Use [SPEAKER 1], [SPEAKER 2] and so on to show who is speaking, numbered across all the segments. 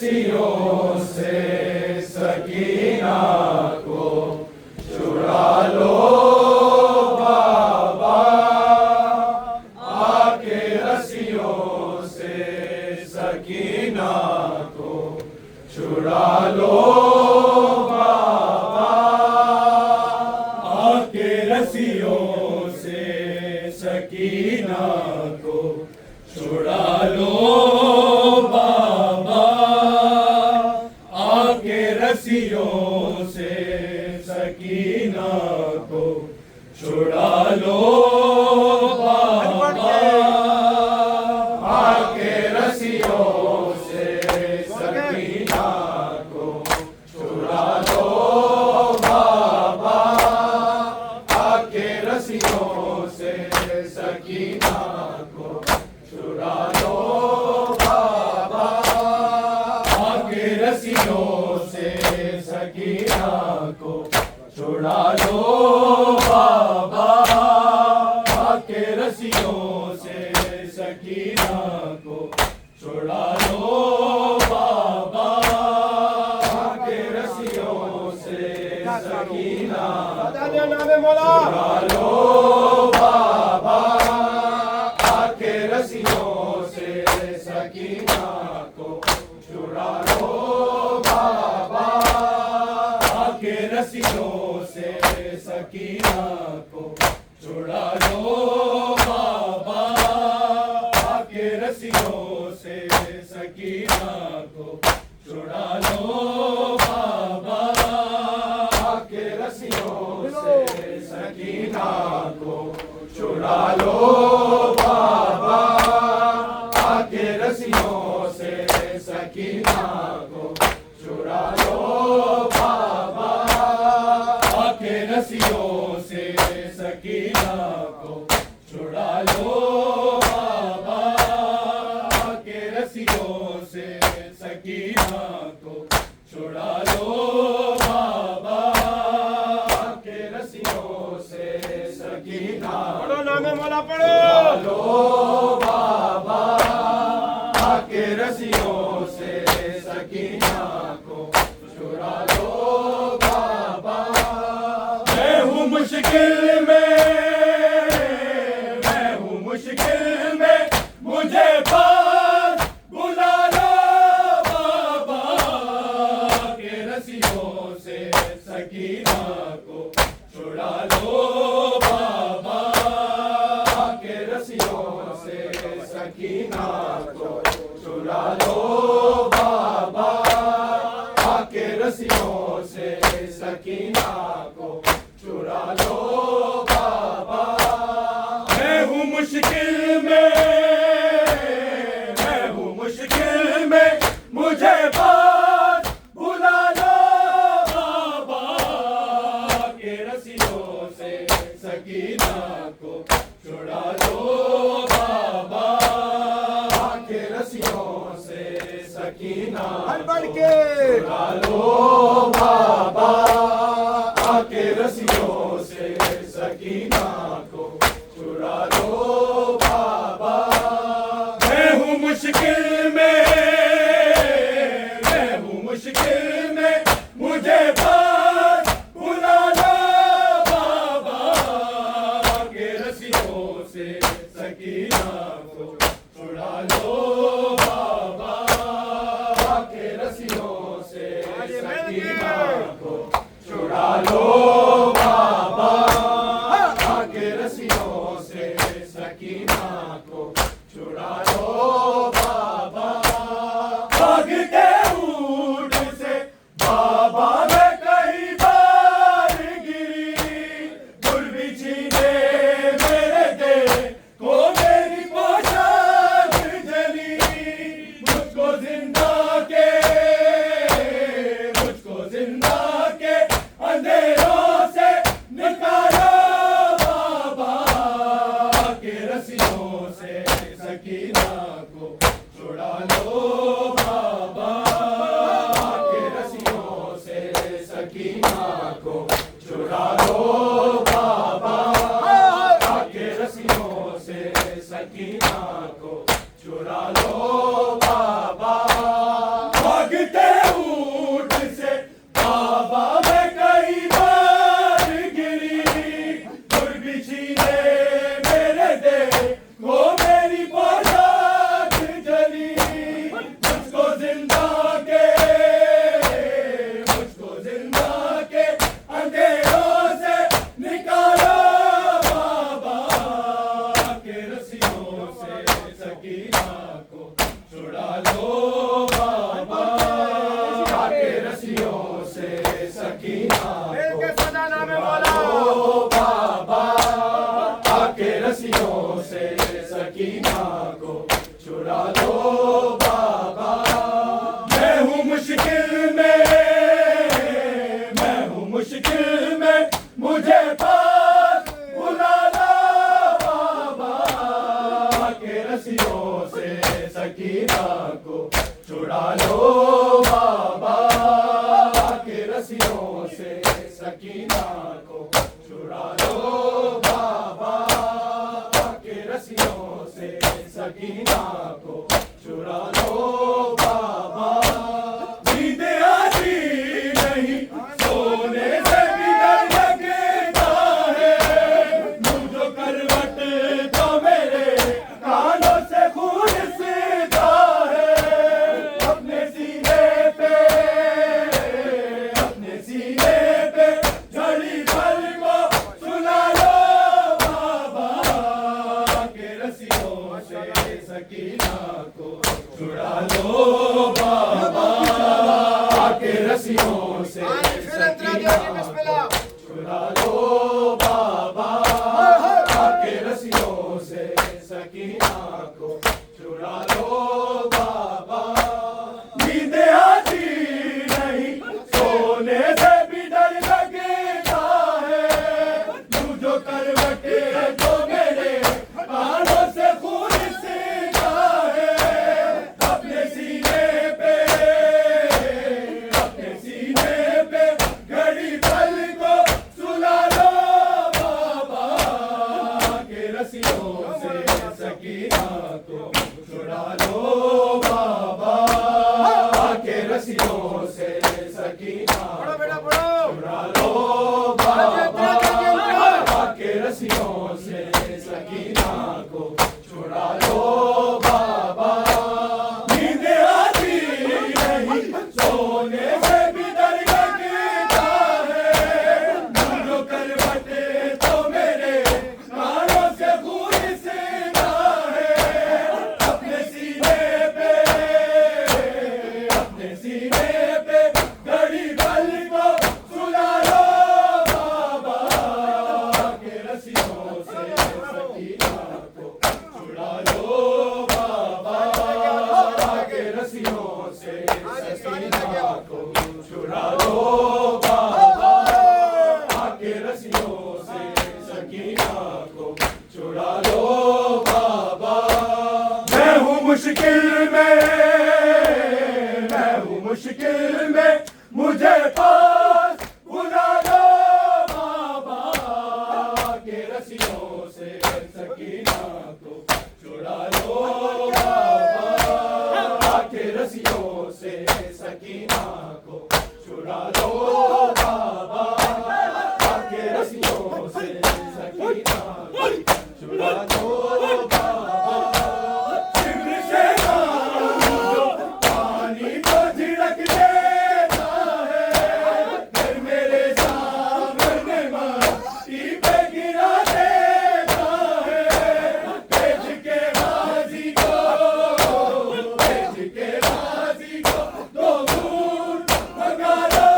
[SPEAKER 1] रस्सियों से सकीना को छुड़ा लो बाबा, आके रस्सियों से सकीना को छुड़ा लो बाबा, आके रस्सियों से सकीना को छुड़ा लो बाबा, आके रस्सियों से सकीना को छुड़ा लो बाबा, आके रस्सियों से सकीना को छुड़ा लो बाबा, आके रस्सियों से सकीना को छुड़ा लो बाबा, आके रस्सियों से सकीना को छुड़ा लो बाबा, आके रस्सियों से सकीना को छुड़ा लो बाबा, आके रस्सियों से सकीना छुड़ा लो बाबा, आके रस्सियों से सकीना को छुड़ा लो बाबा, आके रस्सियों से सकीना को छुड़ा लो बाबा, आके रस्सियों से सकीना को छुड़ा लो बाबा, आके रस्सियों से सकीना को छुड़ा लो बाबा, आके रस्सियों से सकीना को छुड़ा लो बाबा, आके रस्सियों से सकीना को छुड़ा लो बाबा, आके रस्सियों से सकीना को छुड़ा लो बाबा, आके रस्सियों से सकीना
[SPEAKER 2] पढ़ो नामे मौला
[SPEAKER 1] छुड़ा
[SPEAKER 2] पढ़ो।
[SPEAKER 1] लो बाबा, आके रस्सियों से सकीना को छुड़ा लो बाबा, मैं हूँ मुश्किल में, मैं हूँ मुश्किल में, मुझे पास बुला लो बाबा, आके रस्सियों से सकीना को छुड़ा लो बाबा, आके रस्सियों से सकीना को छुड़ा लो बाबा, आके रस्सियों से सकीना को छुड़ा लो बाबा, मैं हूँ मुश्किल में, मैं हूँ मुश्किल में, मुझे पास बुला लो बाबा, आके रस्सियों से सकीना को छुड़ा लो बाबा, आके रस्सियों से सकीना
[SPEAKER 2] बढ़ के
[SPEAKER 1] छुड़ा लो बाबा, आके रस्सियों से सकीना को छुड़ा लो बाबा, मैं हूँ मुश्किल में, मैं हूँ मुश्किल में, मुझे पास बुला लो बाबा, आके रस्सियों से सकीना को छुड़ा लो बाबा, आके रस्सियों से सकीना को छुड़ा लो बाबा, आके रस्सियों से सकीना को छुड़ा लो बाबा, भागते ऊंट से बाबा मैं कई बार गिरी, गुरबिछी ने मेरे दे को मेरी पोशाक जली, मुझको जिंदा के, मुझको जिंदा के अंधेरा मुश्किल में, मैं हूँ मुश्किल में, मुझे पास बुला लो बाबा के रस्सियों से सकीना को छुड़ा लो बाबा के रस्सियों से सकीना को छुड़ा लो बाबा के रस्सियों से सकीना को छुड़ा लो बाबा नींद आती नहीं सोने से भी डर लगता है मुझे करवट तो मेरे कानों से खून सीता है अपने सीने पे झड़ी पल को सुना लो बाबा के रस्सियों से सकीना को छुड़ा लो बाबा के रस्सियों से सकीना को छुड़ा लो बाबा के रस्सियों से सकीना को छुड़ा लो बाबा नींद आती नहीं सोने से भी डर लगता है मुझे करवटे तो मेरे कानों से खून सीता है अपने सीने पे घड़ी पल को सुला लो बाबा के रस्सियों से सकीना को छुड़ा लो बाबा के रस्सियों से सकीना छुड़ा लो बाबा के रस्सियों से सकीना को छुड़ा लो बाबा नींद आती नहीं सोने से भी डर लगता है मुझे करवटे तो मेरे कानों से खून सीता है अपने सीने पे घड़ी पल को सुला लो बाबा के रस्सियों से सकीना को छुड़ा लो बाबा के रस्सियों से सकीना को छुड़ा लो बाबा के रस्सियों से सकीना को छुड़ा लो बाबा मैं हूँ मुश्किल में मुझे पास बुला लो बाबा के रस्सियों से सकीना को छुड़ा लो बाबा के रस्सियों से सकीना को छुड़ा लो बाबा के रस्सियों से सकीना को छुड़ा लो बाबा शिविर से पानी को झिड़क देता है फिर मेरे सामने माटी पे गिरा देता है भेज के बाजी को दो घूंट भगा लो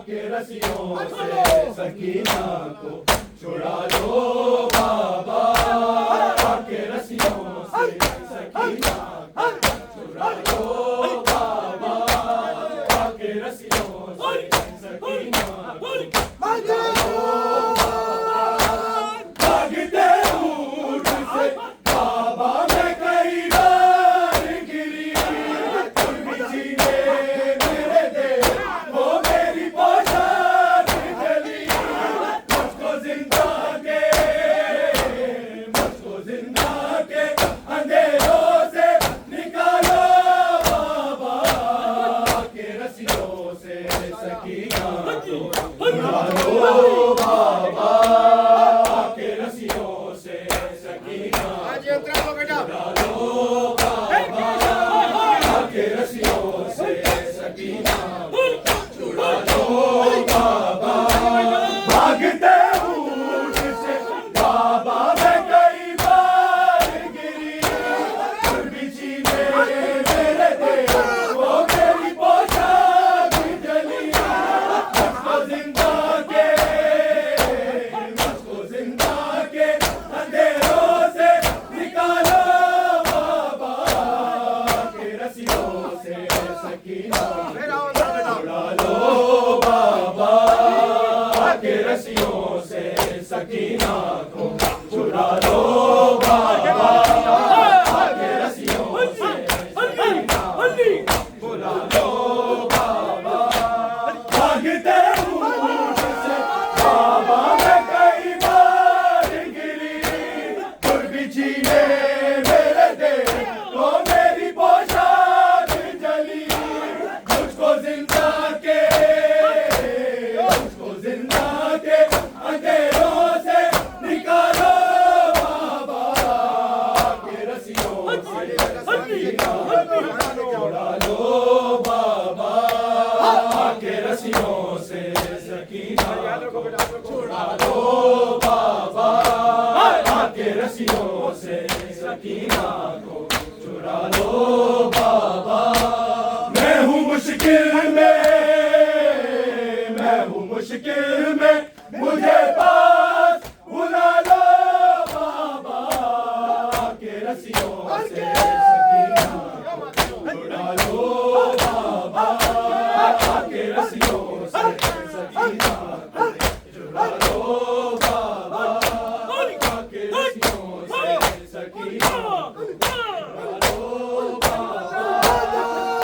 [SPEAKER 1] के रस्सियों से सकीना को छुड़ा लो बाबा, के रस्सियों से सकीना को छुड़ा लो बाबा, के रस्सियों से सकीना को छुड़ा लो बाबा। भागते ऊँट से बाबा मैं कई बार गिरी, गुरबिजी ने मेरे दे वो मेरी पोशाक जली, मुझको जिंदा के अंधेरों से निकालो बाबा, के रस्सियों से सकीना को छुड़ा लो बाबा, के रस्सियों से सकीना छुड़ा लो बाबा, के रस्सियों से सकीना छुड़ा लो बाबा। भागते ऊँट से बाबा मैं कई बार गिरी, गुरबिजी ने मेरे दे वो मेरी पोशाक जली, मुझको जिंदा के अंधेरों से निकालो बाबा, के रस्सियों से सकीना छुड़ा लो बाबा, के रस्सियों से सकीना को छुड़ा लो बाबा, के रस्सियों से सकीना को छुड़ा लो बाबा। भागते ऊँट से बाबा मैं कई बार गिरी, गुरबिजी ने मेरे दे वो मेरी पोशाक जली, मुझको जिंदा के अंधेरों से निकालो बाबा, के रस्सियों से सकीना छुड़ा लो बाबा, के रस्सियों से सकीना छुड़ा लो बाबा, के रस्सियों से सकीना को छुड़ा लो बाबा। मैं हूँ मुश्किल में मुझे पास बुला लो बाबा, के रस्सियों से सकीना छुड़ा लो बाबा, के रस्सियों से सकीना छुड़ा लो बाबा, के रस्सियों से सकीना छुड़ा लो बाबा।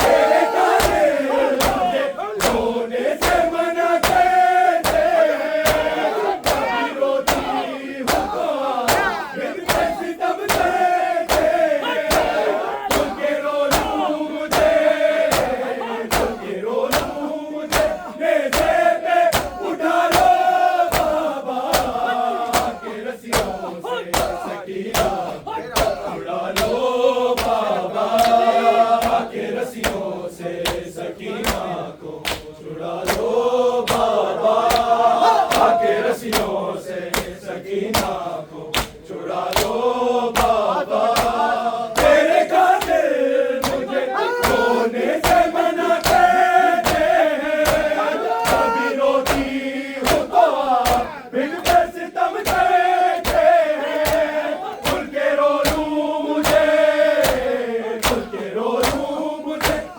[SPEAKER 1] तेरे काले मुझे रोने से मना करते, कभी रोती हूँ तो फिर कैसी तब करते, खुल के रो लूँ मुझे नेज़े पे उठा लो बाबा, के रस्सियों से सकीना छुड़ा लो बाबा, के रस्सियों से सकीना को छुड़ा लो बाबा, के रस्सियों से सकीना को छुड़ा लो बाबा। तेरे कातिल मुझे रोने से मना करते हैं, कभी रोती हूँ तो फिर सितम करते हैं, खुल के रो लूँ मुझे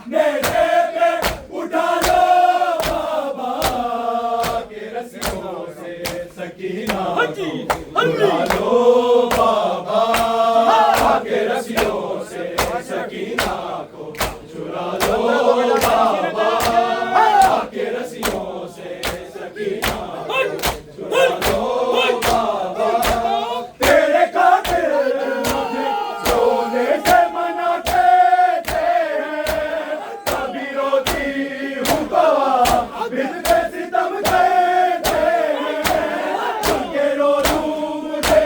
[SPEAKER 1] नेज़े पे उठा लो बाबा, के रस्सियों से सकीना को छुड़ा लो बाबा, के रस्सियों से सकीना को छुड़ा लो बाबा, के रस्सियों से सकीना को छुड़ा लो बाबा। तेरे कातिल मुझे रोने से मना करते हैं, कभी रोती हूँ तो फिर सितम करते हैं, खुल के रो लूँ मुझे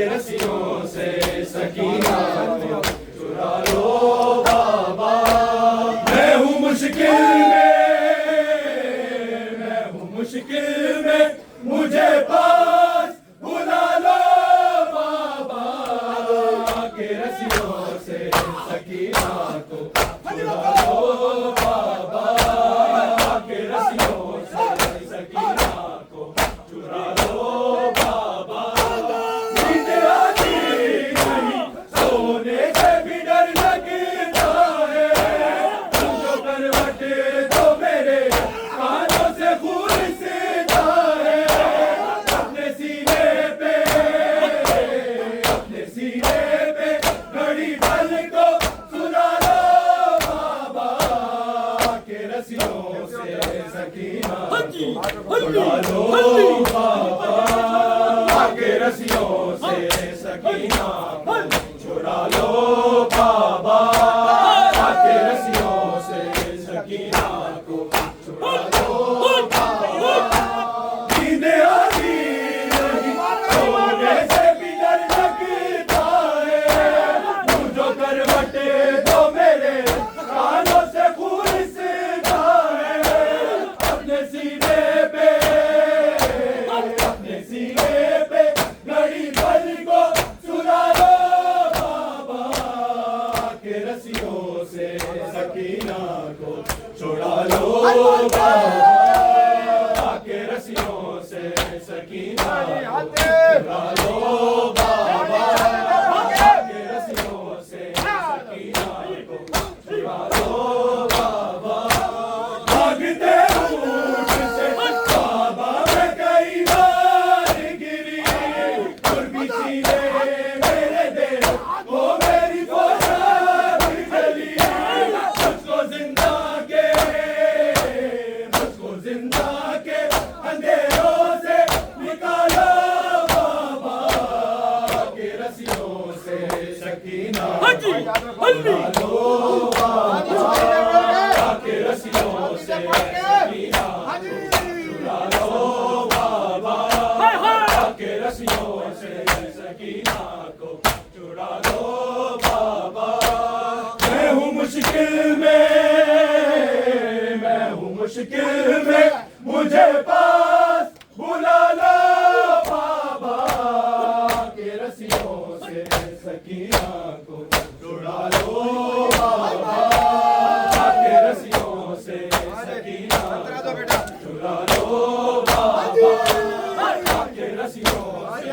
[SPEAKER 1] रस्सियों से सकीना को चुरा लो बाबा। मैं हूँ मुश्किल में मुझे पास बुला लो बाबा के रस्सियों से सकीना को चुरा लो बाबा के रस्सियों से सकीना को चुरा लो बाबा। नींद आती नहीं सोने से भी डर लगता है, तुम जो करवट दो मेरे कानों से खून चुरा लो बाबा के रस्सियों से सकीना को चुरा लो बाबा के रस्सियों से सकीना को चुरा लो बाबा। नींद आती नहीं सोने से भी डर लगता है, तुम जो करवट दो मेरे कानों से खून सीधा है। अपने सीने सकीना को चुरा लो बाबा के रस्सियों से सकीना को चुरा लो बाबा के रस्सियों से सकीना को चुरा लो बाबा। भागते ऊँट से बाबा मैं कई बार गिरी, कुर्बी सीने मेरे दे वो मेरी पोशाक जली। जिंदा के अंधेरों से निकालो बाबा के रस्सियों से सकीना चुरा लो बाबा के रस्सियों से सकीना चुरा लो बाबा के रस्सियों से सकीना को चुरा लो बाबा। मैं हूँ मुश्किल में मुझे पास बुला लो बाबा के रस्सियों से सकीना को चुरा लो बाबा के रस्सियों से सकीना चुरा लो बाबा के रस्सियों से